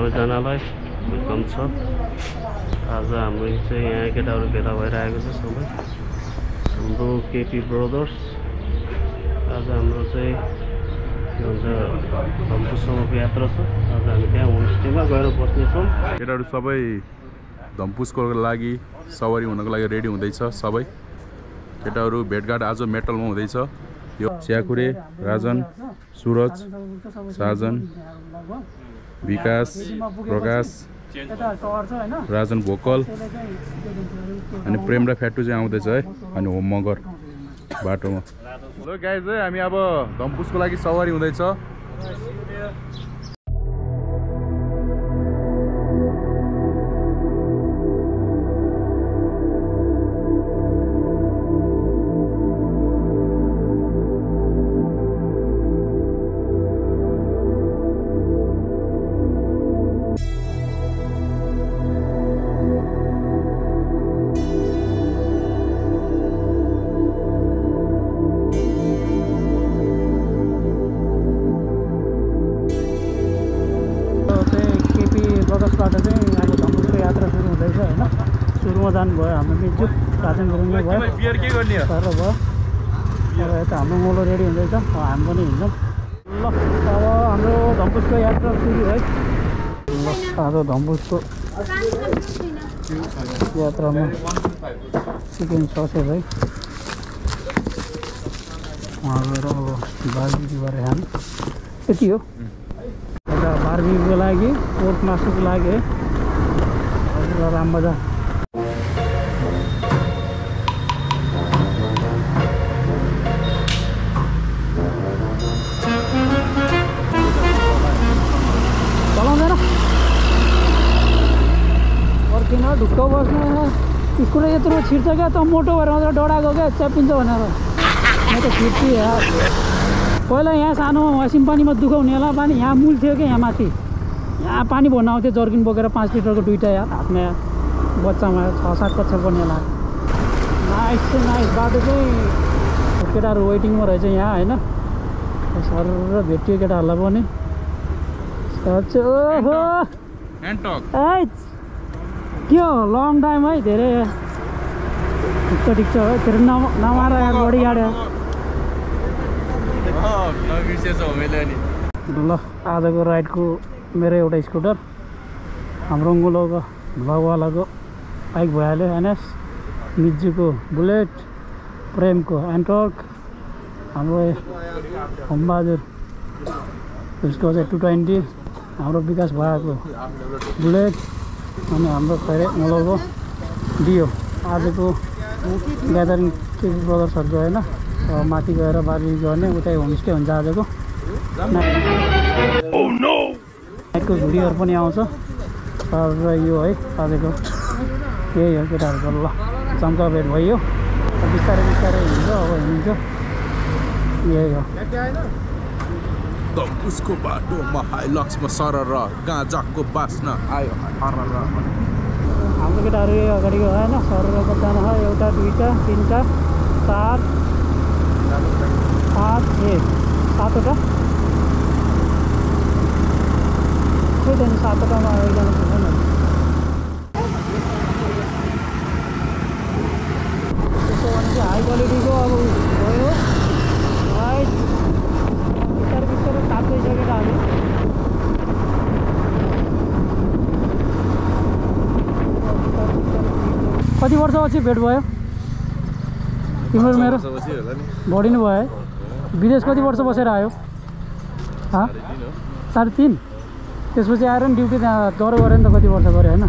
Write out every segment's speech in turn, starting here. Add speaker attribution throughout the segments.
Speaker 1: सबैजनालाई वेलकम छ। आज हाम्रो चाहिँ यहाँ केटाहरू भेला भएर आएको छ सबै हाम्रो केपी ब्रदर्स। आज हाम्रो चाहिँ के भन्छ धम्पुसम्मको यात्रा छ। आज हामी त्यहाँ होमस्टेमा गएर बस्नेछौँ।
Speaker 2: केटाहरू सबै धम्पुसको लागि सवारी हुनको लागि रेडी हुँदैछ। सबै केटाहरू भेटघाट आज मेटलमा हुँदैछ। यो च्याकुरे, राजन, सुरज, साजन, विकास, प्रकाश, राजन भोकल अनि प्रेम र फ्याटु चाहिँ आउँदैछ है। अनि होम मगर बाटोमा। हेलो गाइज है, हामी अब धम्पुसको लागि सवारी हुँदैछ।
Speaker 3: ब्रदर्सबाट चाहिँ अहिले धम्पुसको यात्रा सुरु हुँदैछ होइन। सुरुमा जानुभयो हाम्रो मिजु राजन गुरुङ भयो सर भयो। अब यता हाम्रो मोलो रेडी हुँदैछ, हामी पनि हिँड्छौँ। ल अब हाम्रो धम्पुसको यात्रा सुरु है। ल आज धम्पुसको यात्रामा चिकन ससेज है। उहाँ गएर अब बारबिक्यू गरेर खानु यति हो। बारबिक्यूको लागि पोर्क मासुको लागि है रामबजार। चलाउँदैन पर्खिन ढुक्क बस्नु। स्कुल यत्रो छिर्छ क्या त मोटो भएर मात्र डढाएको क्या च्यापिन्छ भनेर म त छिर्छु यार। पहिला यहाँ सानोमा वहाँ सिम्पानीमा दुखाउने होला पानी, यहाँ मूल थियो क्या यहाँ माथि। यहाँ पानी भर्न आउँथ्यो जर्किन बोकेर 5 लिटरको दुईवटा यार हातमा यार। बच्चामा 6-7 कक्षा पनि होला। नाइस चाहिँ नाइस बाटो चाहिँ केटाहरू वेटिङमा रहेछ यहाँ होइन। सर भेटियो केटाहरूलाई पनि। ओहो के हो लङ टाइम है धेरै ठिक छ है। फेरि नमार यहाँ बढी गाड्यो। ल आजको राइडको मेरो एउटा स्कुटर, हाम्रो अङ्गुलोको भ्लगवालाको बाइक भइहाल्यो एनएस, मिजुको बुलेट, प्रेमको एन्टर्क, हाम्रो होमबहादुर उसको चाहिँ 220, हाम्रो विकास भइहाल्यो बुलेट, अनि हाम्रो खैरे मोलोको डियो। आजको ग्यादरिङ केपी ब्रदर्सहरूको होइन। माथि गएर बारबिक्यू गर्ने, उतै होमस्टे हुन्छ आजको। नाइटको भिडियोहरू पनि आउँछ र यो है आजको यही हो केटाहरूको। ल चम्का भेट भयो, बिस्तारै बिस्तारै हिँड्छ अब हिँड्छ यही हो।
Speaker 2: धम्पुसको बाटोमा हाइलक्समा सरर गाँजाको बास्ना आयो।
Speaker 3: हाम्रो केटाहरू अगाडिको होइन सरर कतिजना छ? एउटा, दुईवटा, तिनवटा, 4, 5, 6, 7वटा। खोइ त 7वटामा एकजना पुग्दैन। त्यसो भने चाहिँ हाई क्वालिटीको अब भयो राइट। बिस्तारै बिस्तारै ताप्दैछ केटाहरू। कति वर्षपछि भेट भयो तिम्रो मेरो? बढी नै भयो है। विदेश कति वर्ष बसेर आयो? 3.5। त्यसपछि आएर नि ड्युटी त्यहाँ डर गऱ्यो नि त, कति वर्ष गऱ्यो होइन?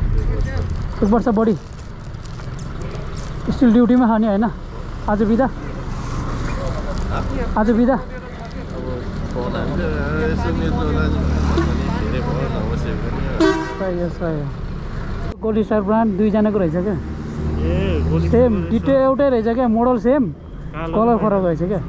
Speaker 3: 1 वर्ष बढी स्टिल ड्युटीमा छ नि होइन? आज बिदा, आज बिदा। गोल्ड स्टार ब्रान्ड 2जनाको रहेछ क्या। सेम डिटो एउटै रहेछ क्या, मोडल सेम, कलर फरक रहेछ क्या।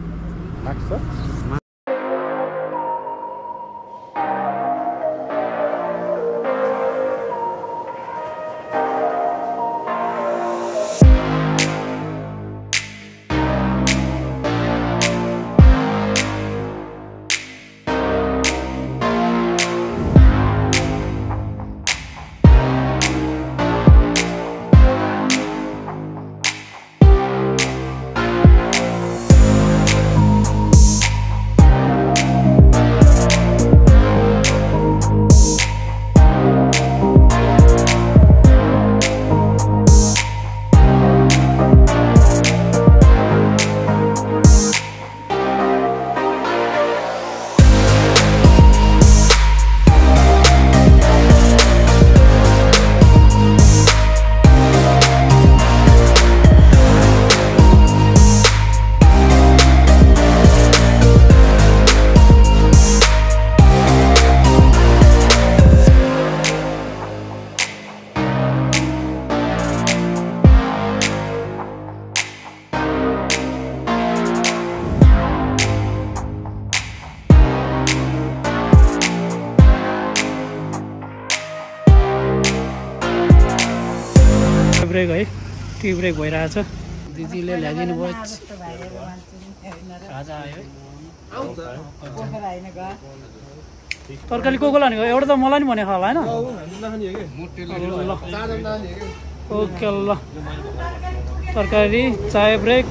Speaker 3: ब्रेक है, टी ब्रेक भइरहेछ। दिदीले ल्याइदिनु भयो खाजा आयो। तरकारी को लाने हो? एउटा त मलाई नि भनेको होला हैन? ओके ल, तरकारी चाय ब्रेक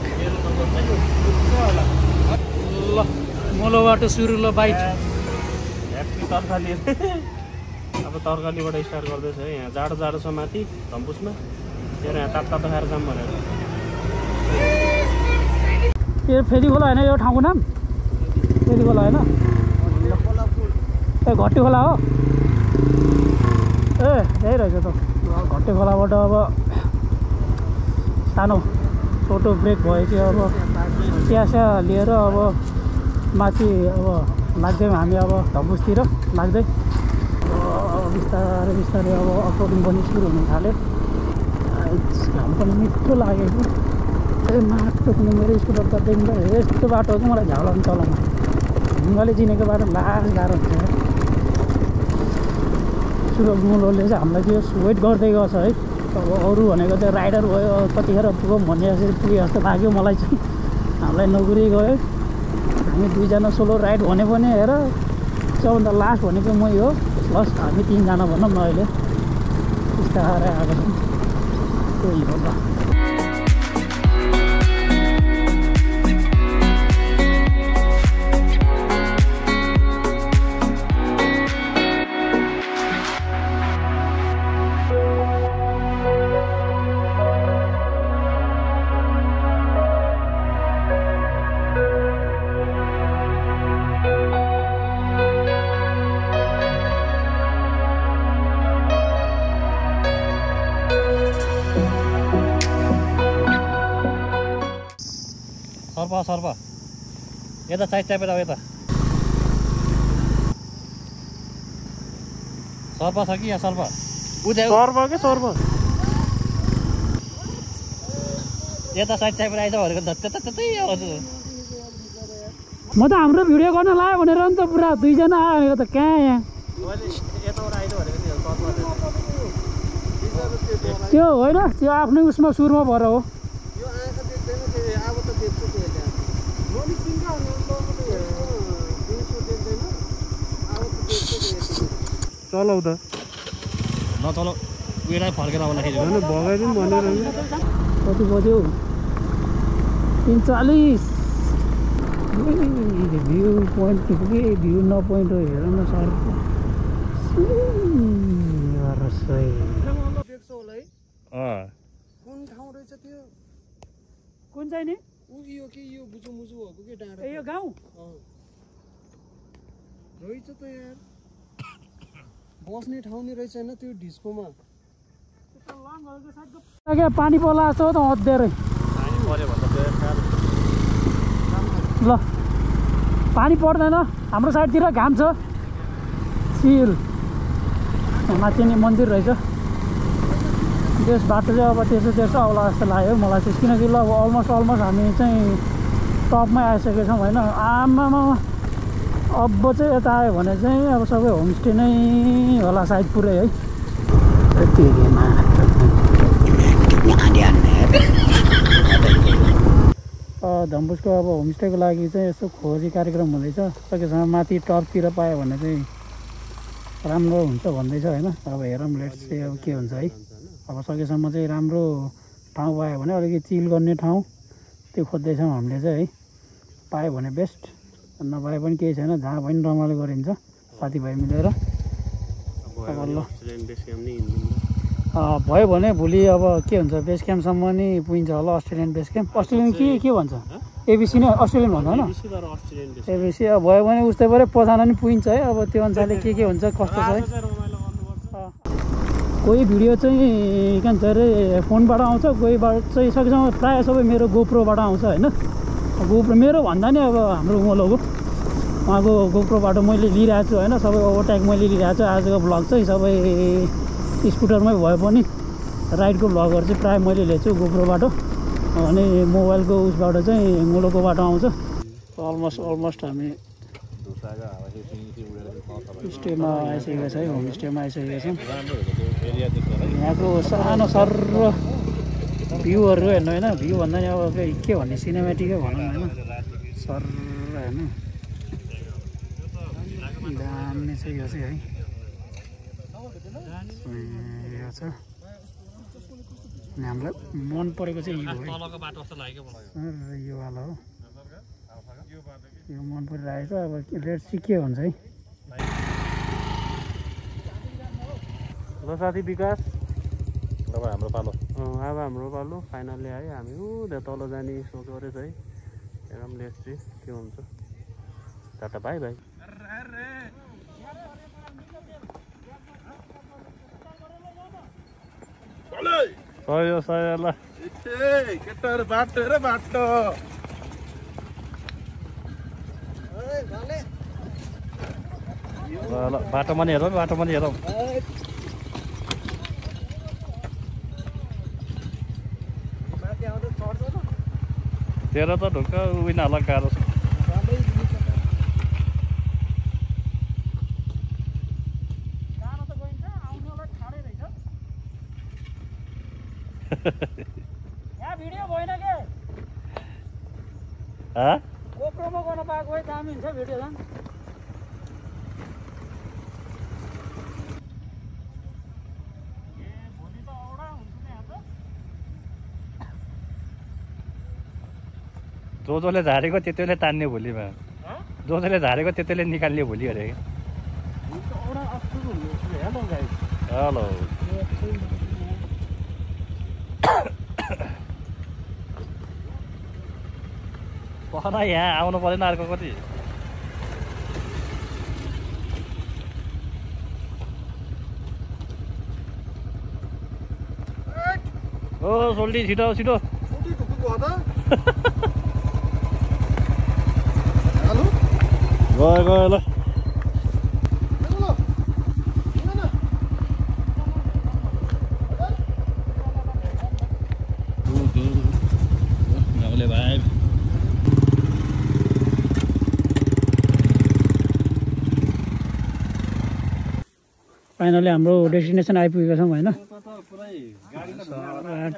Speaker 3: ल, मोलोबाट सुरु ल बाइट।
Speaker 1: तरकारी अब तरकारीबाट स्टार्ट गर्दैछ है। यहाँ जाडो जाडो छ माथि धम्पुसमा, यहाँ तातो तातो खाएर जाऊँ भनेर।
Speaker 3: यो फेरि खोला होइन यो ठाउँको नाम? फेरि खोला होइन, ए घट्टे खोला हो। ए यही रहेछ त घट्टे खोलाबाट। अब सानो छोटो ब्रेक भयो कि अब चियासिया लिएर अब माथि अब लाग्दै हामी अब धम्पुसतिर लाग्दै बिस्तारै बिस्तारै अब अफरोडिङ पनि सुरु हुन थाल्यो। घाम पनि मिठो लागेको। ए माटो पनि मेरो स्कुटर त देख्दा यस्तो बाटो हो कि मलाई झ्याउलाउनु चलाउनु। ढुङ्गाले चिनेको बाटो लास गाह्रो हुन्छ। सुरज मुलोले चाहिँ हामीलाई चाहिँ वेट गर्दै गर्छ है। अब अरू भनेको चाहिँ राइडर भयो कतिखेर पुगौँ भन्ने जसरी पुगे जस्तो लाग्यो मलाई चाहिँ। हामीलाई नोकरी गयो, हामी दुईजना सोलो राइड भने पनि हेर सबभन्दा लास्ट भनेको मै हो, प्लस हामी तिनजना भनौँ न अहिले बिस्तारै आएको छौँ। त्यही हो ल। सर्प यता चाइ चापेर अब यता सर्प छ कि यहाँ सर्प?
Speaker 1: सर्प के सर्प?
Speaker 3: यता साइड चापेर आइज भनेको त्यतै आउँछ। म त हाम्रो भिडियो गर्न लाग्यो भनेर नि त पुरा दुईजना आयो भनेको त कहाँ यहाँ त्यो होइन, त्यो आफ्नै उसमा सुरमा भएर हो।
Speaker 1: चलाउ त
Speaker 3: नचलाउ उयोलाई फर्केर आउँदाखेरि
Speaker 1: भगाइदिउँ भनेर।
Speaker 3: कति बज्यो? 3:40। भ्यू पोइन्ट पुगे, भ्यू न पोइन्ट हो हेर न सर।
Speaker 1: कुन ठाउँ रहेछ त्यो?
Speaker 3: कुन चाहिँ नि?
Speaker 1: यो कि यो बुचु मुचु भएको के डाँडा?
Speaker 3: ए यो गाउँ
Speaker 1: रहेछ त यार। बस्ने ठाउँ नि रहेछ होइन त्यो डिस्कोमा।
Speaker 3: पानी पर्ला जस्तो हो त अध्येरै। ल पानी पर्दैन हाम्रो साइडतिर, घाम छ चिल। माथि नि मन्दिर रहेछ। त्यस बाटो चाहिँ अब त्यसो आउला जस्तो लाग्यो मलाई चाहिँ, किनकि ल अलमोस्ट हामी चाहिँ टपमै आइसकेको छौँ होइन। आमामा अब चाहिँ यता आयो भने चाहिँ अब सबै होमस्टे नै होला सायद पुरै है। धम्पुसको अब होमस्टेको लागि चाहिँ यस्तो खोजी कार्यक्रम हुँदैछ। सकेसम्म माथि टपतिर पायो भने चाहिँ राम्रो हुन्छ भन्दैछ होइन। अब हेरौँ लेट्स चाहिँ अब के हुन्छ है। अब सकेसम्म चाहिँ राम्रो ठाउँ पायो भने अलिकति चिल गर्ने ठाउँ त्यो खोज्दैछौँ हामीले चाहिँ है। पायो भने बेस्ट, नपाए पनि केही छैन, जहाँ पनि रमाइलो गरिन्छ साथीभाइ मिलेर। भयो भने भोलि अब के हुन्छ बेस क्याम्पसम्म नि पुगिन्छ होला। अस्ट्रेलियन बेस क्याम्प, अस्ट्रेलियन के भन्छ? एबिसी नै अस्ट्रेलियन भन्छ होइन? एबिसी अब भयो भने उस्तै पऱ्यो, पछाडि नि पुगिन्छ है। अब त्यो अनुसारले के हुन्छ कस्तो छ है। कोही भिडियो चाहिँ के भन्छ अरे फोनबाट आउँछ, कोहीबाट चाहिँ सकेसम्म प्रायः सबै मेरो गोप्रोबाट आउँछ होइन। गोप्रो मेरो भन्दा नि अब हाम्रो उमलोको उहाँको गोप्रोबाट मैले लिइरहेको छु होइन। सबै ओभरटेक मैले लिइरहेको छु। आजको भ्लग चाहिँ सबै स्कुटरमै भए पनि राइडको भ्लगहरू चाहिँ प्रायः मैले लिएको छु गोप्रोबाट। अनि मोबाइलको उसबाट चाहिँ मुलोकोबाट आउँछ। अलमोस्ट हामी स्टेमा आइसकेको छ है, होमस्टेमा आइसकेको छौँ। यहाँको सानो सर भ्यूहरू हेर्नु होइन भ्यू भन्दा नि अब के भन्ने सिनेमेटिकै भनौँ होइन सर होइन दामी छ यो चाहिँ है यो छ अनि हामीलाई मन परेको चाहिँ यो हो यो वाला हो यो मन परिरहेको अब लेट्स सी के हुन्छ है
Speaker 1: ल साथी विकास
Speaker 2: अब हाम्रो पालो
Speaker 1: अब हाम्रो पालो फाइनल्ली है हामी उता तल जाने सोच गरेछ है हेरौँ लेट्स सी के हुन्छ टाटा बाई बाई सयो सयो ल
Speaker 2: केटाहरू बाटो हेर बाटो
Speaker 1: ल बाटोमा नि हेरौँ बाटोमा नि हेरौँ तेरो त ढुक्क उइन अलग गाह्रो छ
Speaker 3: यहाँ भिडियो भएन के गोप्रोमा गर्न पाएको भए दामी हुन्छ भिडियो झन्
Speaker 1: जसले झारेको त्यतिले तान्ने भोलिमा जसले झारेको त्यतिले निकाल्ने भोलि अरे हेलो पखना यहाँ आउनु परेन अर्को कति ओ सोल्टी छिटो छिटो गयो गयो ल गाउँले भाइ
Speaker 3: फाइनली हाम्रो डेस्टिनेसन आइपुगेको छौँ होइन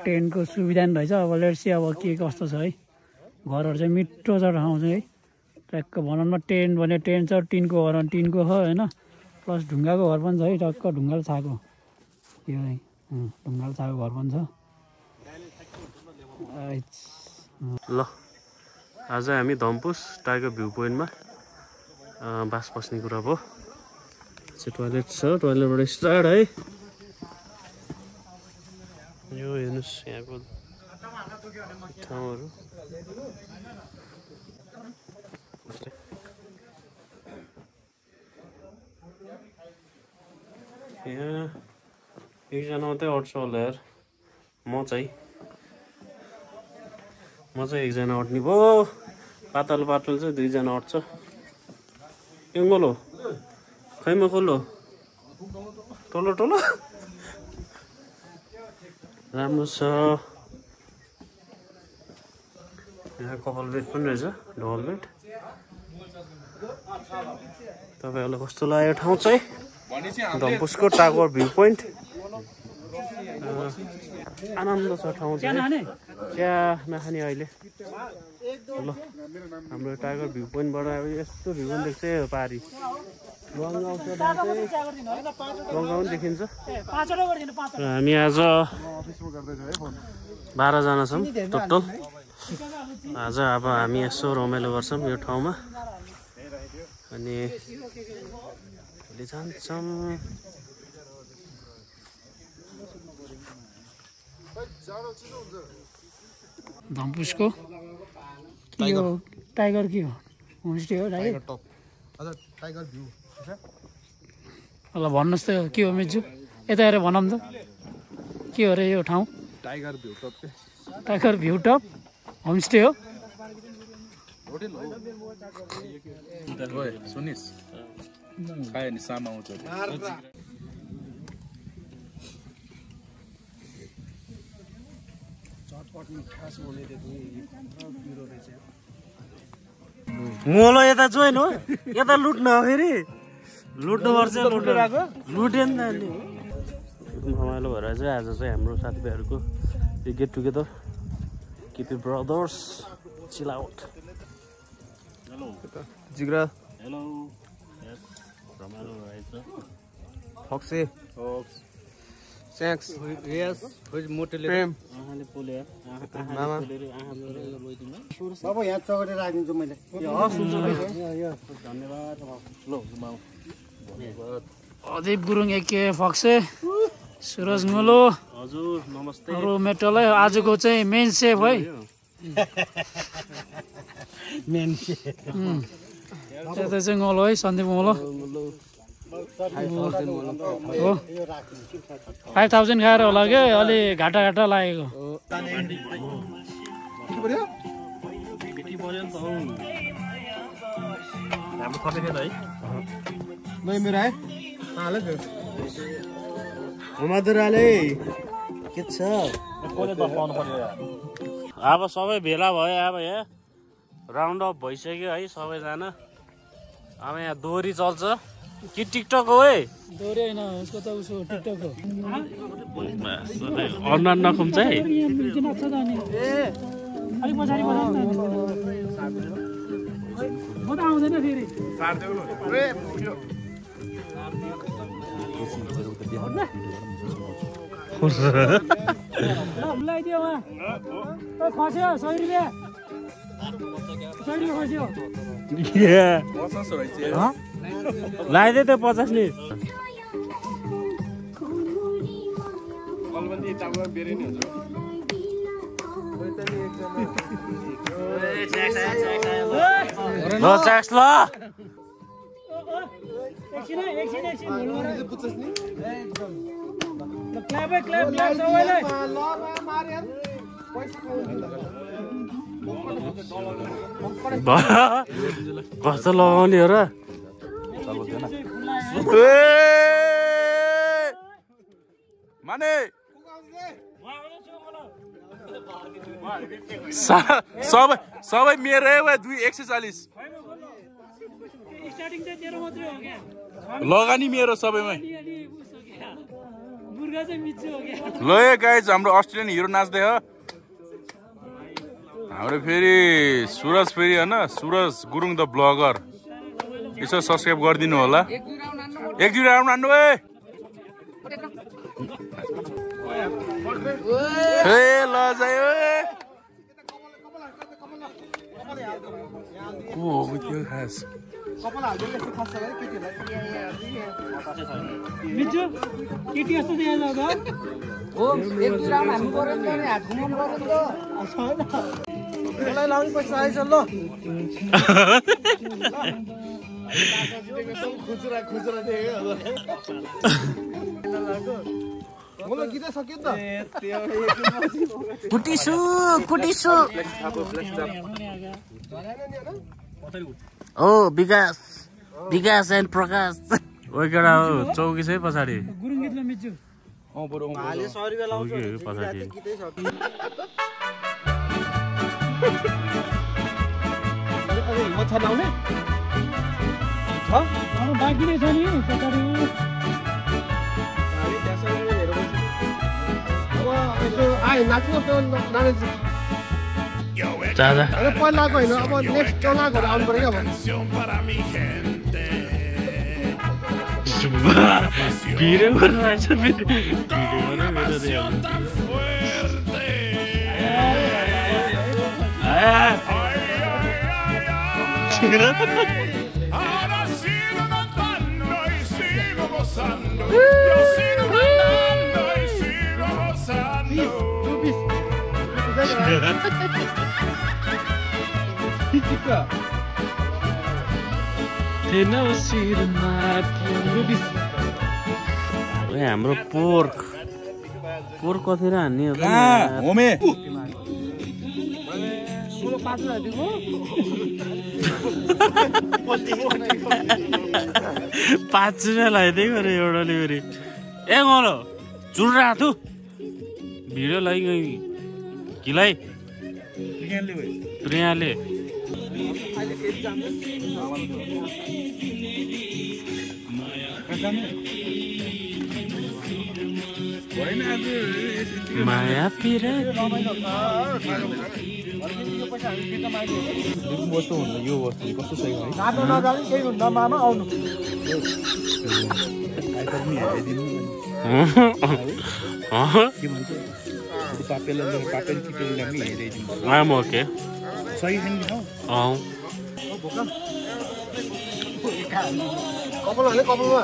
Speaker 3: टेन्टको सुविधा नि रहेछ अब लेट्स सी अब के कस्तो छ है घरहरू चाहिँ मिठो छ ठाउँ चाहिँ है ट्याक्क भनौँ न टेन्ट भने टेन्ट छ टिनको घर टिनको छ होइन प्लस ढुङ्गाको घर पनि छ है टक्क ढुङ्गाले छाएको यो है ढुङ्गाले छाएको घर पनि छ
Speaker 1: ल आज हामी धम्पुस टाइगर भ्यू पोइन्टमा बास बस्ने कुरा भयो टोइलेट छ टोइलेटबाट स्टार्ट है यो हेर्नुहोस् यहाँको ठाउँहरू यहाँ एकजना मात्रै अट्छ होला यार म चाहिँ एकजना अट्ने भयो पातल पातल चाहिँ दुईजना अट्छ एङ्गोलो खैमा खोलो टोलो टोलो राम्रो छ यहाँ कपाल बेड पनि रहेछ डबल बेड तपाईँहरूलाई कस्तो लाग्यो ठाउँ चाहिँ धम्पुसको टावर भ्यू पोइन्ट आनन्द छ ठाउँ चाहिँ चिया नखाने अहिले ल हाम्रो टाइगर भ्यू पोइन्टबाट यस्तो भ्यू पोइन्ट देख्छ पारी गङ्गाउँ पनि देखिन्छ हामी आज 12जना छौँ टोटल आज अब हामी यसो रमाइलो गर्छौँ यो ठाउँमा अनि भोलि जान्छौँ
Speaker 3: धम्पुसको टाइगर के हो होमस्टे हो टाइगर टप टाइगर भ्यू ल भन्नुहोस् त के हो मिजु यता हेरेर भनौँ त के हो रे यो ठाउँ
Speaker 2: टाइगर भ्यू टप
Speaker 3: होमस्टे हो
Speaker 2: सुनिस् खायो नि सामा आउँछ
Speaker 1: मोलो यता जोइन हो यता लुट्न हो फेरि लुट्नुपर्छ लुट्यो नि त अनि रमाइलो भएर चाहिँ आज चाहिँ हाम्रो साथीभाइहरूको We get together. Keep it brothers. Chill out. Hello.
Speaker 4: Jigra.
Speaker 1: Hello. Yes. Romano, right?
Speaker 4: Foxy.
Speaker 1: Fox.
Speaker 4: Thanks.
Speaker 1: Yes.
Speaker 4: Who's Motele? Prem.
Speaker 1: Mama.
Speaker 5: बाबु यहाँ चौकटे राखिदिन्छु मैले
Speaker 1: धन्यवाद ल बाबु
Speaker 3: अदीप गुरुङ एके फक्से सुरज मुलो
Speaker 1: हजुर नमस्ते
Speaker 3: अरु मेटल है आजको चाहिँ मेन सेफ है
Speaker 5: मेन सेफ
Speaker 3: त्यता चाहिँ ngolo है सन्दीप ngolo हो 5000 खाएर होला के अलि घाटा घाटा लागेको
Speaker 1: हाम्रो खपेन है
Speaker 5: मेरो है
Speaker 1: मधुराले के छ अब सबै भेला भयो अब यहाँ राउन्ड अप भइसक्यो है सबैजना अब यहाँ दोहोरी चल्छ कि टिकटक हो है
Speaker 3: दोहोरी हैन उसको त उसो टिकटक हो
Speaker 1: अनुहार नखुम्छ है
Speaker 3: अलिक पछाडि म त आउँदैन फेरि लगाइदियो खस्यो 100 रुपियाँ 100 रुपियाँ खस्यो
Speaker 1: लगाइदियो त्यो 50 नि ल ट्याक्स ल कस्तो लगाउने हो र
Speaker 2: माने सबै मेरो है 140 लगानी मेरो सबैमै ल गाइज हाम्रो अस्ट्रेलियन हिरो नाच्दै हो हाम्रो फेरि सुरज फेरि हैन सुरज गुरुङ द ब्लगर यसो सब्स्क्राइब गरिदिनु होला एक दुई राउन्ड हान्नु ए ल जायो को हो त्यो खास
Speaker 3: मिजो केटी जस्तो देखा जाउँछ
Speaker 5: हो एक दुई राउन्ड हान्नु पर्यो नि हात घुमाउनु पर्यो नि त मलाई लाउने पैसा आइछ ल खुजुरा खुजुरा देख्यो मलाई गीतै सक्यो नि त
Speaker 1: कुटिसु ओ विकास एन्ड प्रकाश ओइ केटा हो चौकी छ पछाडी
Speaker 3: गुरुङ गीतले मिजो
Speaker 5: हाले 100 रुपैयाँ लाउँछ
Speaker 1: पछाडी
Speaker 5: गीतै सक्यो अरे हिम्मत छ लाउने छ
Speaker 3: अब बाँकी नै छ नि पछाडि
Speaker 1: चाचा
Speaker 5: पहिलाको होइन अब नेक्स्ट चलाएको आउनु पर्यो
Speaker 1: भिडियो बनाइछ हाम्रो पोर्क कति हान्ने
Speaker 2: होमे
Speaker 1: 5 रुपियाँ लगाइदिएको रे एउटाले फेरि ए गलो चुरा थु भिडियो लागि किलाई प्रियाले माया पिरे
Speaker 2: वस्तु भन्दा यो वस्तु कस्तो सही है
Speaker 5: नाच्न नजाने केही हुन्न मामा आउनु
Speaker 2: आइतक्नी हेरिदिनु के भन्छ पापेलले चिपेलले पनि हेरिदिनु
Speaker 1: I'm okay.
Speaker 2: सही छैन नि
Speaker 5: कपाल हाले कपालमा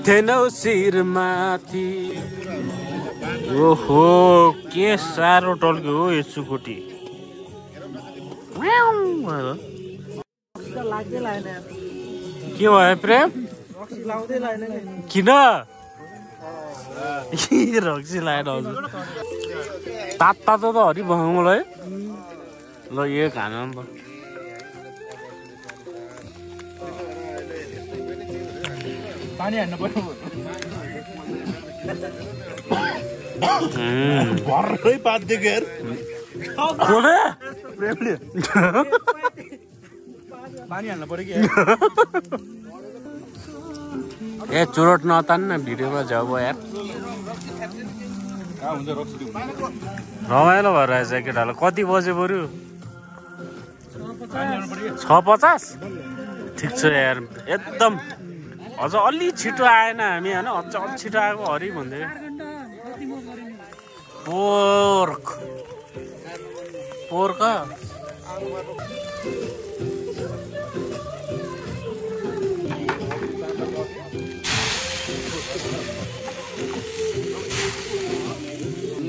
Speaker 1: थिएनौ शिरमाथि ओहो के साह्रो टल्क्यो हो यो सुकुटी के भयो प्रेम किन रक्सी लाएर हजुर तातो त हरि भयो मलाई ल यो खानु नि त
Speaker 2: पानी हाल्नु पर्यो भर्रै बाध्य गएर प्रेमले पानी हाल्नु पर्यो कि
Speaker 1: ए चुरोट नतान्न भिडियोमा जाऊ यार रमाइलो भएर रहेछ केटालाई कति बजे बरु 6:50 ठिक छ यार एकदम अझ अलि छिटो आएन हामी होइन अझ छिटो आएको हरि भन्दै पोर्क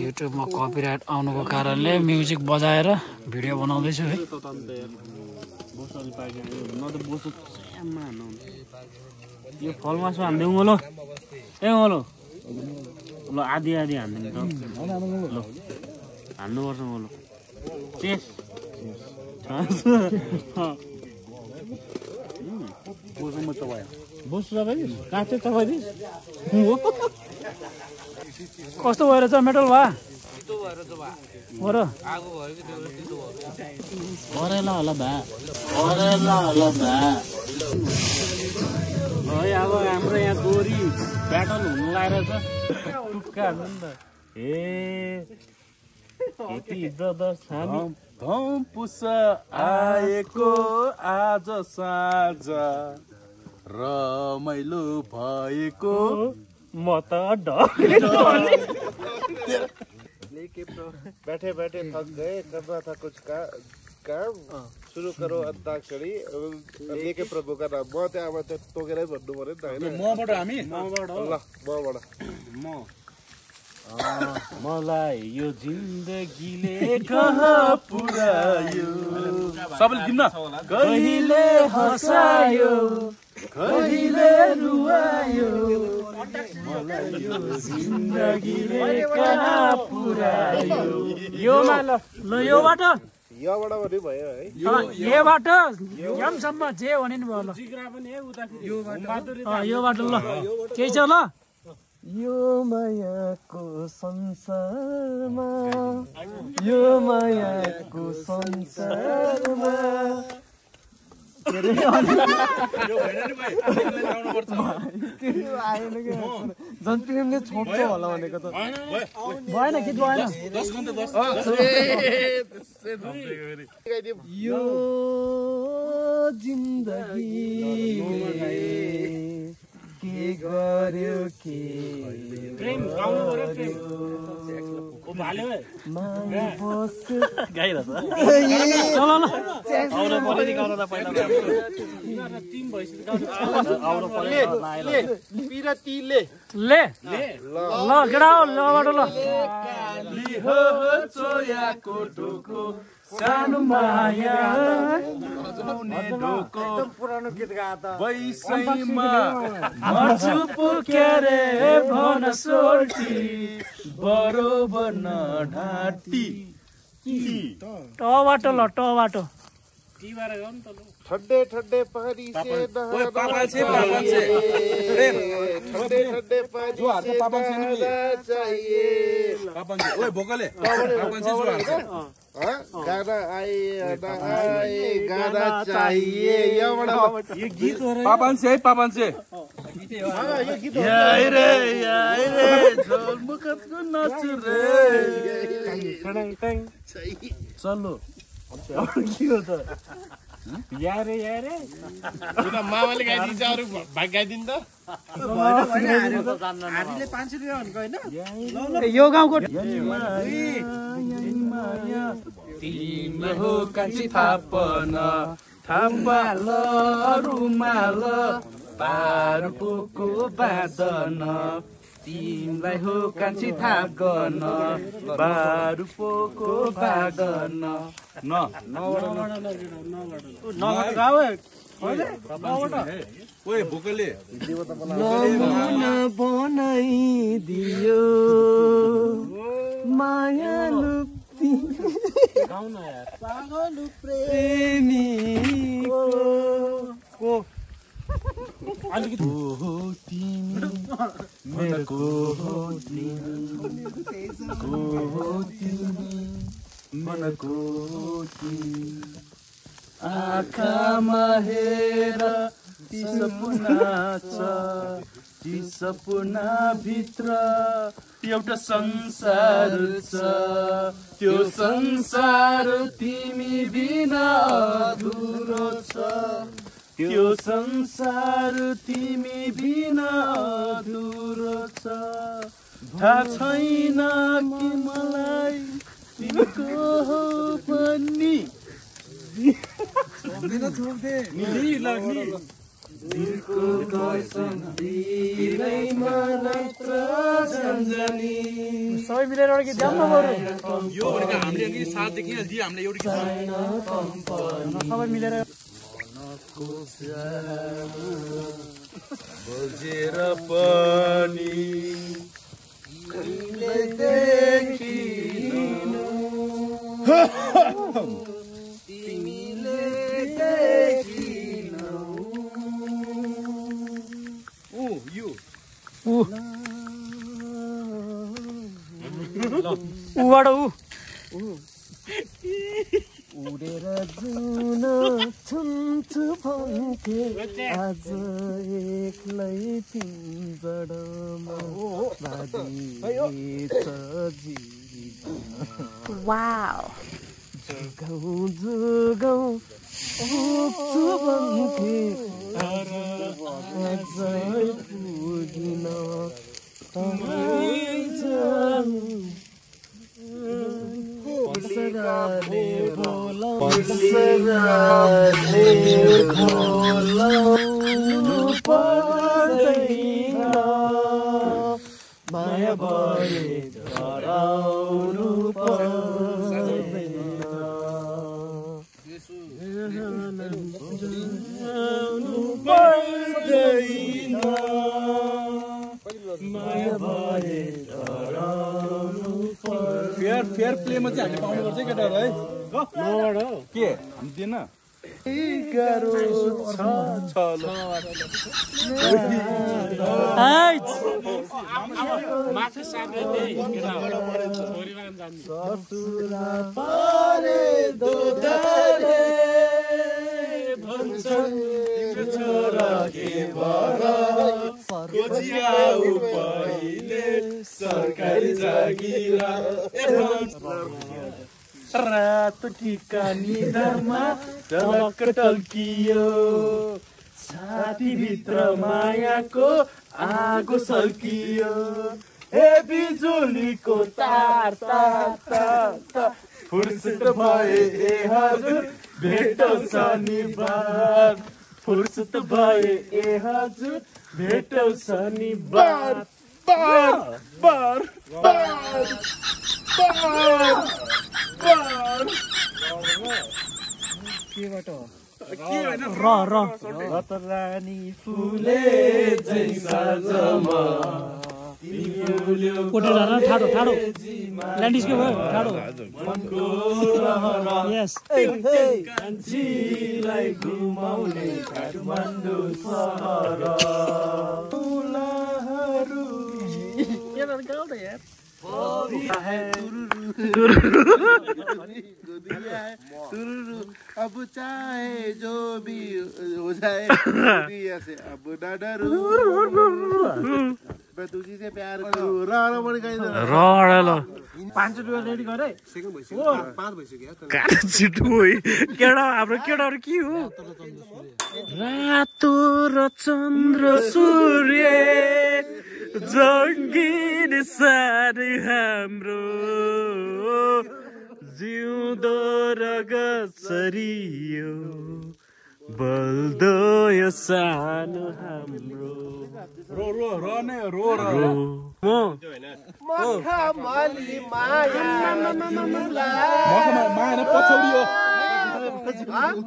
Speaker 1: युट्युबमा कपिराइट आउनुको कारणले म्युजिक बजाएर भिडियो बनाउँदैछु है यो फल मासु हान्दिउँ ल ए ल ल आधी हान्दिउँ ल हान्नुपर्छ ल चेस काँचै चपाइदिस्
Speaker 3: कस्तो भएर छ मेटल भा
Speaker 1: अरेला होला भा है अब हाम्रो यहाँ गोरी ब्याटल हुनु लागेको छ टुक्का हाल्नु नि त खेती ब्रदर्स
Speaker 2: पुस आएको आज साँझ रमाइलो भएको
Speaker 1: म त
Speaker 5: बैठे बैठे थक गए करना था कुछ काम सुरु करो अन्ताक्षरी लेके प्रभु का नाम म त्यहाँ अब तोकेरै भन्नु पर्यो नि त हैन
Speaker 2: मबाट हामी
Speaker 5: ल मबाट
Speaker 1: मलाई यो जिन्दगीले कहाँ पुर्यायो
Speaker 2: सबैले दिन्न
Speaker 1: कहिले हँसायो कहिले रुवायो मलाई यो जिन्दगीले कहाँ पुर्यायो योमा ल योबाट
Speaker 5: यहाँबाट पनि भयो है
Speaker 3: योबाट यमसम्म जे भने नि भयो ल योबाट ल केही छ ल
Speaker 5: यो मायाको संसारमा यो मायाको संसारमा जनप्रेमले छोड्छ होला भनेको त
Speaker 3: भएन गीत भएन
Speaker 5: यो जिन्दगी के गर्यो के
Speaker 1: प्रेम गाउनु पर्यो प्रेम ओ भाले
Speaker 5: बस
Speaker 1: गाइरहेछ
Speaker 3: ल
Speaker 1: आउनु पर्यो नि गाउन त पहिला टिम भइसक्यो आउनु पर्यो
Speaker 5: पिरतीले
Speaker 3: ले ल केटा हो लबाट ल
Speaker 2: चोयाको टोको
Speaker 3: सानो माया
Speaker 5: एकदम पुरानो गीत गा त
Speaker 2: वैसैमा
Speaker 3: चुपो के रे भन सोल्टी
Speaker 2: बरोबर नढाटी
Speaker 3: टबाट ल टबाट
Speaker 1: टीबाट गाउनु त ल
Speaker 5: ठंडे ठंडे पानी से नहाना चाहिए। गाना आए ना आए गाना चाहिए।
Speaker 2: ये गीत हो रहा है पापन से याई रे झोल मुकत को नाच रे चलो और के होता यारे
Speaker 5: उता मामाले गाइदिन्छ अरु भाग गाइदिन्छ हामीले 500 रुपैयाँ भनेको हैन
Speaker 3: यो गाउँको
Speaker 2: तिम्रो हो कान्छी थापन थाम्बाल रुमाल पारुको बादन तिमलाई हो कान्छी थागन बारुपोको बादन न ओए भोकले नमुना बनाइदियो माया लुप्ती पागल प्रेमीको आँखामा हेर ती सपना भित्र एउटा संसार छ त्यो संसार तिमी बिना अधुरो छ त्यो संसार तिमी बिना अधुरो छ थाहा छैन कि मलाई तिमीको हो भन्ने दिलको कसम दिलैमा नत्र झन्झनी
Speaker 3: सबै मिलेर एउटा गीत गाउँ न बरु
Speaker 2: यो भनेको हामीले अलि साथ देखि दिए हामीले एउटा गीत
Speaker 3: सबै मिलेर
Speaker 2: बजेर पनि तिमीले देखिनु तिमीले देखिनु
Speaker 3: उबाट
Speaker 1: उडेर जुन छुन्छु भन्थे आज एक्लै पिँजडामा बाँधिएछ जीवन
Speaker 6: वाउ
Speaker 1: जोगाउँ पुग्छु भन्थे अझै पुगिन पसराले खोलाउनु पर्दैन माया भए डराउनु पर्दैन माया भए डराउनु
Speaker 2: फेयर प्लेमा चाहिँ हामीले पाउनुपर्छ केटाहरू है के हामी दिएन
Speaker 1: गाह्रो छ ससुरा पारे दोधारे भन्छन् छोरा के भरा खोजिआउ पहिले सरकारी जागिरा रात ठिकानी धर्मा टलक टल्कियो छातीभित्र मायाको आगो सल्कियो हे बिजुलीको तार तार तार तार फुर्सद भए ए हजुर भेटौ शनिबार फुर्सद भए ए हजुर भेटौ शनिबार बार बार बार रानी फुले जैसा जमा
Speaker 3: पोटे झर्न ठाडो ठाडो ल्यान्डस्केप भयो ठाडो यस
Speaker 6: कान्छीलाई घुमाउने काठमाडौँ सहर
Speaker 5: अब चाहे जो भी हो जाए से अब ना डरो मैं तुझी से प्यार करूं राणा पनि गाइदैन
Speaker 1: रडलो
Speaker 3: 500 रुपैयाँ रेडी गरे
Speaker 5: सेकेन्ड भइसक्यो 5 भइसक्यो
Speaker 1: काट छिटो होइ केडा हाम्रो केडाहरु के हो रातो र चन्द्र सूर्य जङ्गी सारे हाम्रो जिउँदो रगतसरी यो बल्दो यो सानो हाम्रो
Speaker 2: रो रो रो नै रो रो
Speaker 1: म
Speaker 5: मखमली माया
Speaker 2: माया पछौडी हो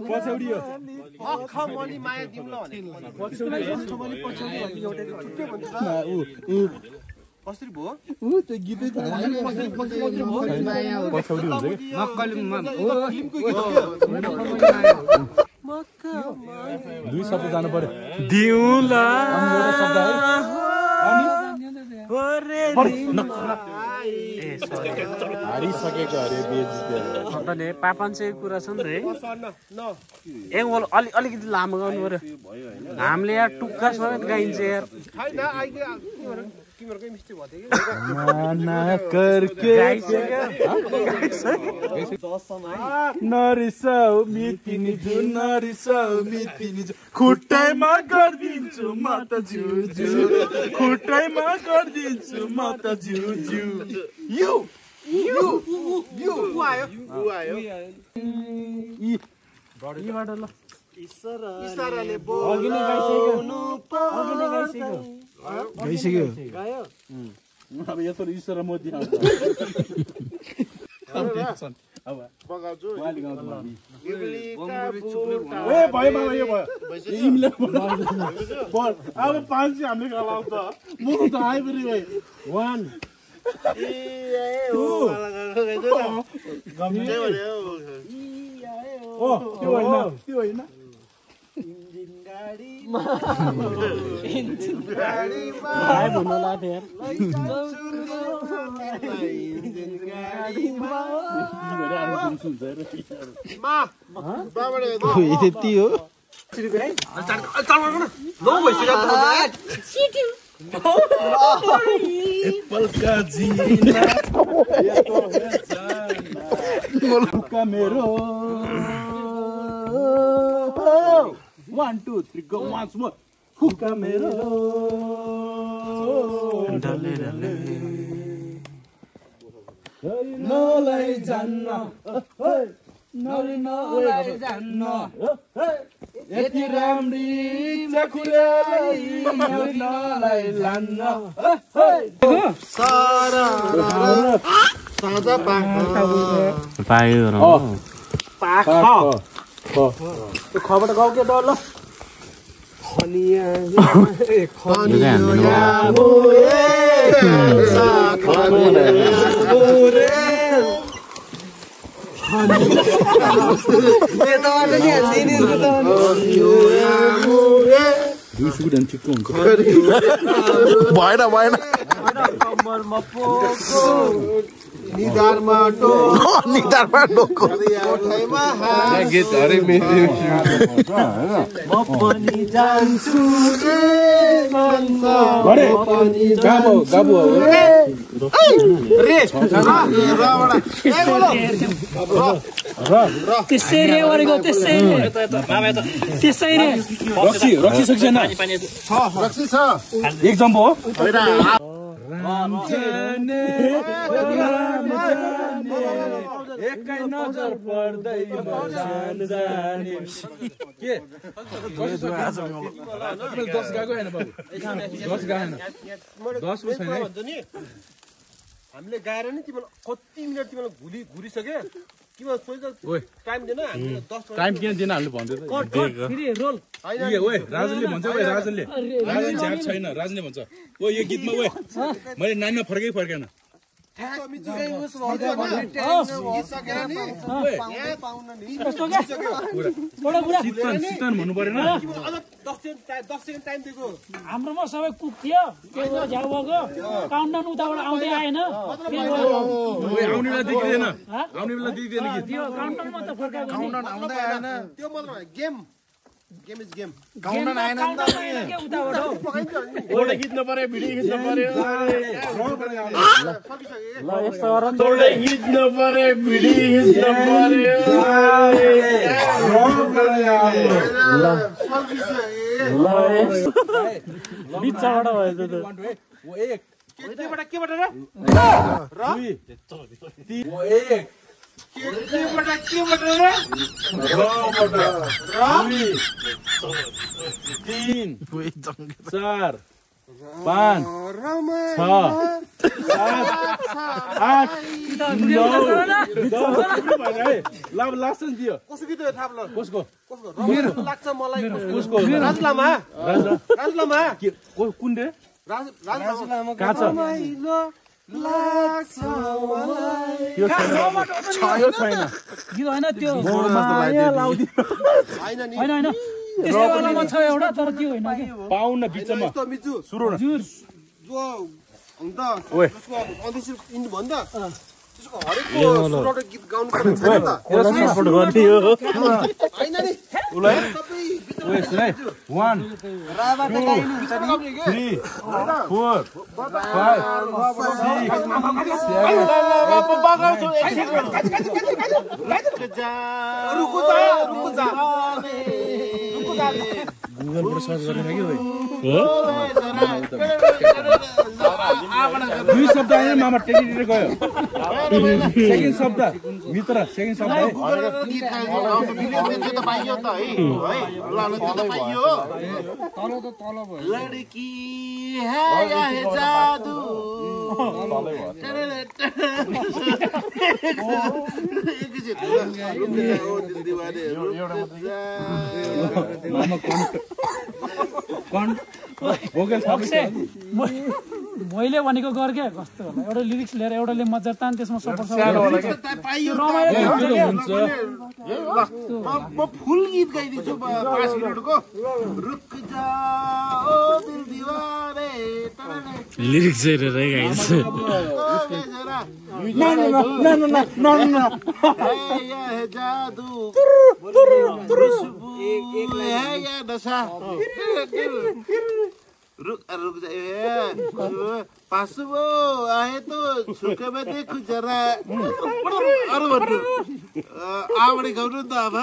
Speaker 2: पछौडी हो
Speaker 5: मखमली माया तिमीलाई कसरी भयो
Speaker 2: त्यो गीतै पछौडी हुन्छ दुई शब्द जानु पर्यो
Speaker 1: दिउला
Speaker 2: हारिसकेको अरे
Speaker 1: बेजिते पापन्छे कुरा छ नि त है अलिकति लामो गाउनु पर्यो हामीले यार टुक्का समेत गाइन्छ यार
Speaker 5: तिमीहरुकै मिस्टेक भयो कि
Speaker 2: माना करके नरिसाउ मितिनी जु नरिसाउ मितिनी जु खुट्टैमा गरिदिन्छु म त जुजु खुट्टैमा गरिदिन्छु म त जुजु यु
Speaker 5: आयो
Speaker 3: यीबाट ल
Speaker 5: इशाराले
Speaker 2: गइसक्यो अब यस्तो ईश्वर मोदी
Speaker 5: बगाउँछु
Speaker 2: ए भयो मामा यो भयो इमले बोल अब 500 हामीले गलाउँछ म त आइपुग्यो भाइ 1 त्यो होइन
Speaker 3: भाइ भन्न लाग्थ्यो यार
Speaker 2: त्यति हो एप्पलका जीना मेरो 1 2 3 go once more फुका मेरो
Speaker 1: डले डले
Speaker 2: नलाई जान्न नलाई जान्न यति राम्री चकुलाई नलाई लान्न
Speaker 5: सारा सादा
Speaker 1: पायो र
Speaker 3: त्यो खबाट गाउँ के डर ल
Speaker 2: भएन
Speaker 5: निधारमा टोको गीत हरे म पनि जान्छु
Speaker 3: त्यसै रे गरेको त्यसै रे
Speaker 2: रक्सी सक्दैन
Speaker 5: रक्सी छ
Speaker 2: एकदम हो एकै नजर पर्दै जान जाने के 10 गएको हैन बाबु 10 गएन 10 को छैन
Speaker 5: हामीले गाएर नि तिमीलाई कति मिनेट तिमीलाई घुरिसके
Speaker 2: टाइम किन दिन हाल्नु भन्दै त
Speaker 3: फेरि रोल
Speaker 2: ओए राजनले भन्छ ओए राजन झ्याप छैन राजनले भन्छ ओ यो गीतमा ओए मैले नानीमा फर्केन सितन भन्नु परेन
Speaker 3: हाम्रोमा सबै कुक थियो झ्याउ भएको काउन्टाउन उताबाट आउँदै आएन
Speaker 2: आउने बेला देखिँदैन गीत
Speaker 3: त्यो काउन्टाउनमा त फर्काएको
Speaker 5: त्यो मात्र game game is game
Speaker 3: countdown आएन उताबाट
Speaker 1: एउटा गीत नपरे भिडियो गीत नपरे गीत नपरे भिडियो गीत नपरे बिचबाट
Speaker 2: तीन 4 5 6 7 8 लास्ट दियो
Speaker 5: कसको गीत हो थाहा
Speaker 2: कसको
Speaker 5: मेरो लाग्छ मलाई
Speaker 2: कसको
Speaker 5: राजलामा
Speaker 2: कुन रे
Speaker 5: राजलामा
Speaker 2: काछ
Speaker 5: लाग्छ मलाई
Speaker 2: यो छैन
Speaker 3: यो होइन त्यो
Speaker 5: हैन नि
Speaker 3: होइन त्यसै बेलामा छ एउटा तर त्यो होइन कि
Speaker 2: पाउन बिचमा
Speaker 5: यस्तो मिचु
Speaker 2: सुरु न
Speaker 3: जुर
Speaker 5: जो अन्त
Speaker 2: ओए
Speaker 5: त्यसको अन्तिम इन भन्दा त्यसको हरेकको सुरबाट गीत गाउनु पर्ने छैन त
Speaker 1: सपोर्ट गर्ने हो
Speaker 5: हैन नि
Speaker 2: उलाई
Speaker 5: सबै
Speaker 2: ओए सुनाइ 1
Speaker 5: राबाट गाइनु हुन्छ नि
Speaker 2: 3 4 5
Speaker 5: रुको जा
Speaker 2: गुगलबाट सर्च गरेर के भाइ
Speaker 1: हो
Speaker 2: दुई शब्द आयो मामा टेलिटिएर गयो सेकेन्ड शब्द मित्र सेकेन्ड शब्द है
Speaker 5: गीत गाउँछ भिडियो त पाइयो त है ल त्यो त पाइयो तल भयो लडकी है या है जादू
Speaker 3: मैले भनेको गर क्या कस्तो होला एउटा लिरिक्स लिएर एउटाले मजा तान त्यसमा सपोर्ट
Speaker 5: म फुल गीत गाइदिन्छु 5 मिनेटको रुक जाओ दिल दीवाने
Speaker 1: लिरिक्स हेरेर गाइस
Speaker 5: जादू नशा रुक जा पास वो आए तो छुके में देखो जरा अरे भन्नु आबडी गाउनु त अब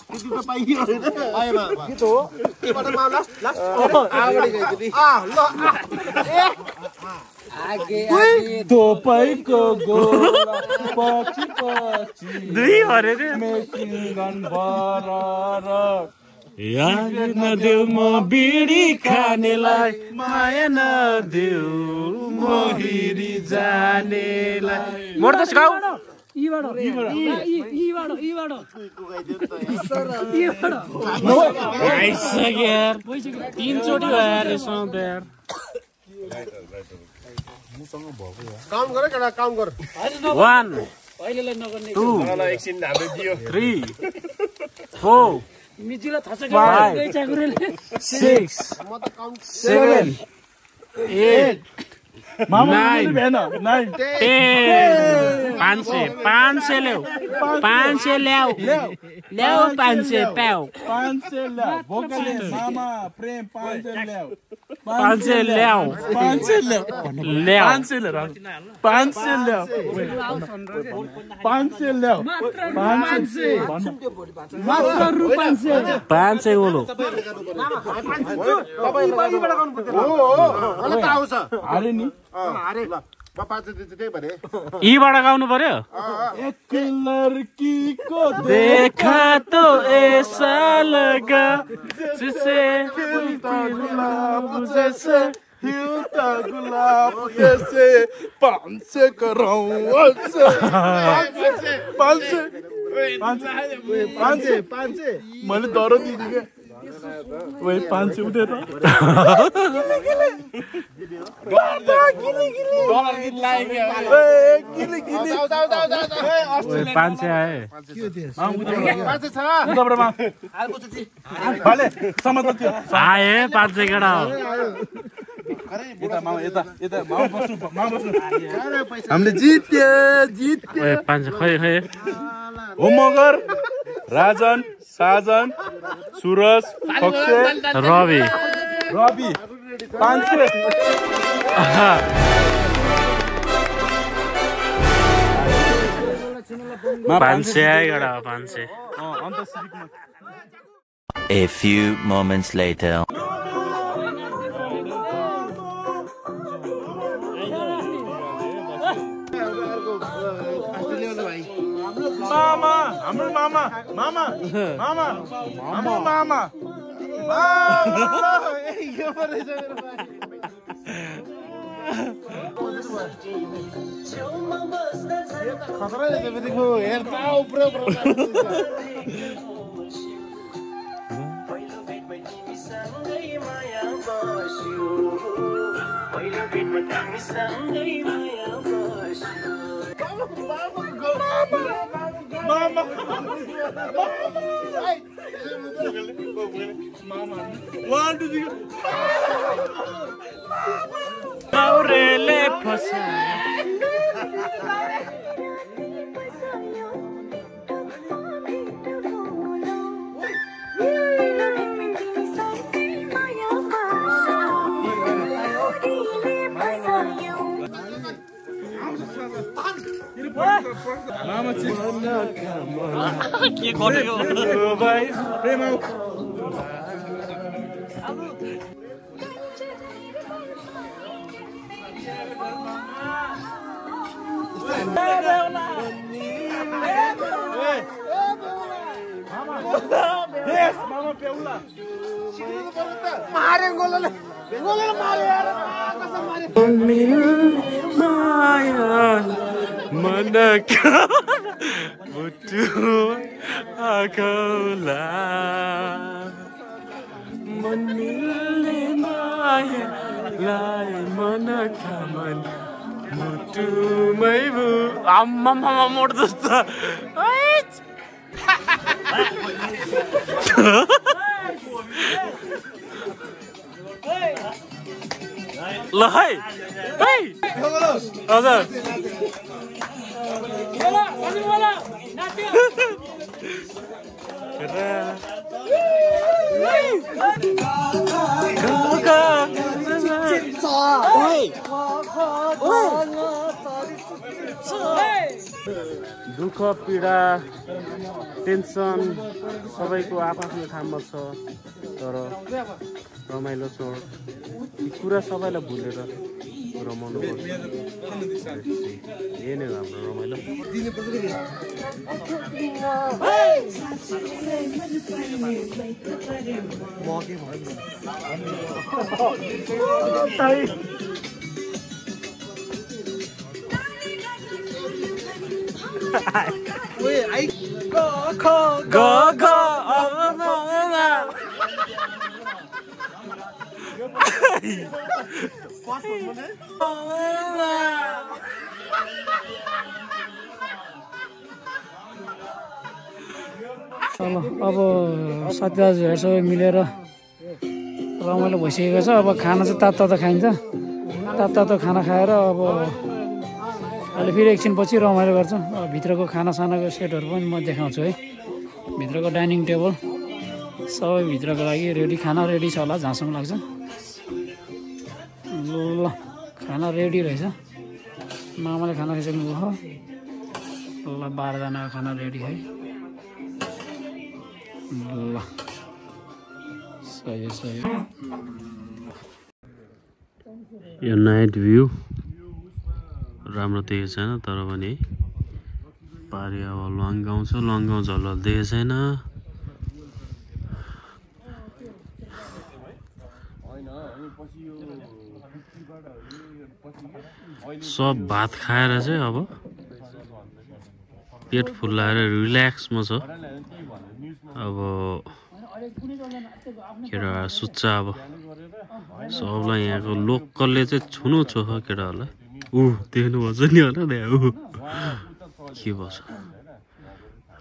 Speaker 5: त्यति त पाइयो हैन आएन के त हो केबाट मा लास्ट आबडी गाइदिनी ल आगे
Speaker 2: तपाईँको गोला पछि
Speaker 1: दुई हरे रे
Speaker 2: मेकिङ गन बरार
Speaker 1: याद नदेऊ म बिडी खानेलाई माया नदेऊ मोहिरी जानेलाई मोर्दा सिकाऊ तीनचोटि
Speaker 5: काम गर केटा काम गर
Speaker 1: 1 2 3 4
Speaker 3: मिजुलाई थाहा छ
Speaker 1: 6 7 8 9 500 ल्याऊ 500 ल्याऊ 500 प्याउ
Speaker 2: 500 ल्याऊ भोकले मामा प्रेम 500 ल्याऊ
Speaker 1: 500 ल्याऊ
Speaker 2: 500 ल्याऊ 500 ल्याऊ 500 ल्याऊ
Speaker 1: 500 बोलो
Speaker 2: अरे नि
Speaker 5: अरे ल म 500 दिन्छु त्यही भने
Speaker 1: यीबाट गाउनु पर्यो
Speaker 2: एक लड़की को
Speaker 1: देखा तो ऐसा लगा जिसे
Speaker 2: जैसे
Speaker 5: का गुलाब कैसे 500 कराऊं 500 मैले दरो दिदी के वही 500 उठेर डलर गीत लाएंगे गिली
Speaker 1: 500 आए
Speaker 5: 500 छ
Speaker 2: भले समाज
Speaker 1: आए 500 केटा हो
Speaker 2: यता मामा यता मामा बस्नु
Speaker 5: हामीले जित्यो
Speaker 1: 500 खै
Speaker 2: हो मगर राजन साजन सुरज फक्से
Speaker 1: रवि
Speaker 2: 500
Speaker 1: 500 आए केटा 500
Speaker 2: अन्त सिरिकमा
Speaker 7: A few moments later.
Speaker 2: मामा हाम्रो मामा मामा मामा हाम्रो मामा
Speaker 5: खतरा रहेछ फेरिको हेर्दा उप्रो
Speaker 1: औरेले फसा के गरेको भाइ प्रेम
Speaker 5: मामा पेउला मारे गोलले मारे यार कसम मारे
Speaker 1: माया मनका मुटु आकौला मन मिल्ने मायालाई मनका मन मुटुमै आम्मा मोड जस्तो ल है हजुर दुःख पीडा टेन्सन सबैको आफ्नो ठाउँमा छ तर रमाइलो छ यी कुरा सबैलाई भुलेर रमाउनु पर्छ यही नै हो हाम्रो रमाइलो
Speaker 3: अब साथीदाजुहरू सबै मिलेर रमाइलो भइसकेको छ। अब खाना चाहिँ तातो खाइन्छ। तातो खाना खाएर अब अहिले फेरि एकछिनपछि रमाइलो गर्छौँ। भित्रको खानासानाको सेटहरू पनि म देखाउँछु है। भित्रको डाइनिङ टेबल सबै भित्रको लागि रेडी, खाना रेडी छ होला जहाँसम्म लाग्छ। ल खाना रेडी रहेछ। मामाले खाना खाइसक्नु भयो। ल 12 जनाको खाना रेडी है। ल सही सही।
Speaker 1: यो नाइट भ्यू राम्रो देखेको छैन तर पनि पारि अब लङ्गाउँ छ, लङ्गाउँ झल्ल देखेको छैन। सब भात खाएर चाहिँ अब पेट फुल्लाएर रिल्याक्समा छ। अब केटा सुत्छ। अब सबलाई यहाँको लोकलले चाहिँ छुनु छ केटाहरूलाई। देख्नुभएको छ नि होला त्यहाँ के भन्छ।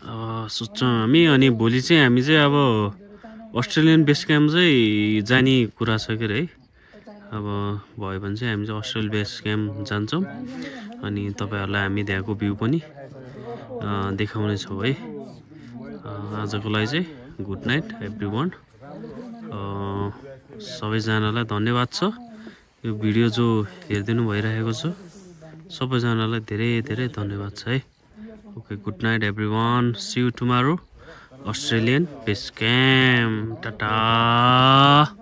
Speaker 1: अब सुत्छौँ हामी। अनि भोलि चाहिँ हामी चाहिँ अब अस्ट्रेलियन बेस क्याम्प चाहिँ जाने कुरा छ के अरे है। अब भयो भने चाहिँ हामी चाहिँ अस्ट्रेलिया बेस क्याम्प जान्छौँ। अनि तपाईँहरूलाई हामी त्यहाँको भ्यू पनि देखाउनेछौँ है। आजको लागि चाहिँ गुड नाइट एभ्रिवान। सबैजनालाई धन्यवाद छ। यो भिडियो जो हेरिदिनु भइरहेको छ सबैजनालाई धेरै धेरै धन्यवाद छ है। Okay good night everyone. See you tomorrow Australian base camp. Tata.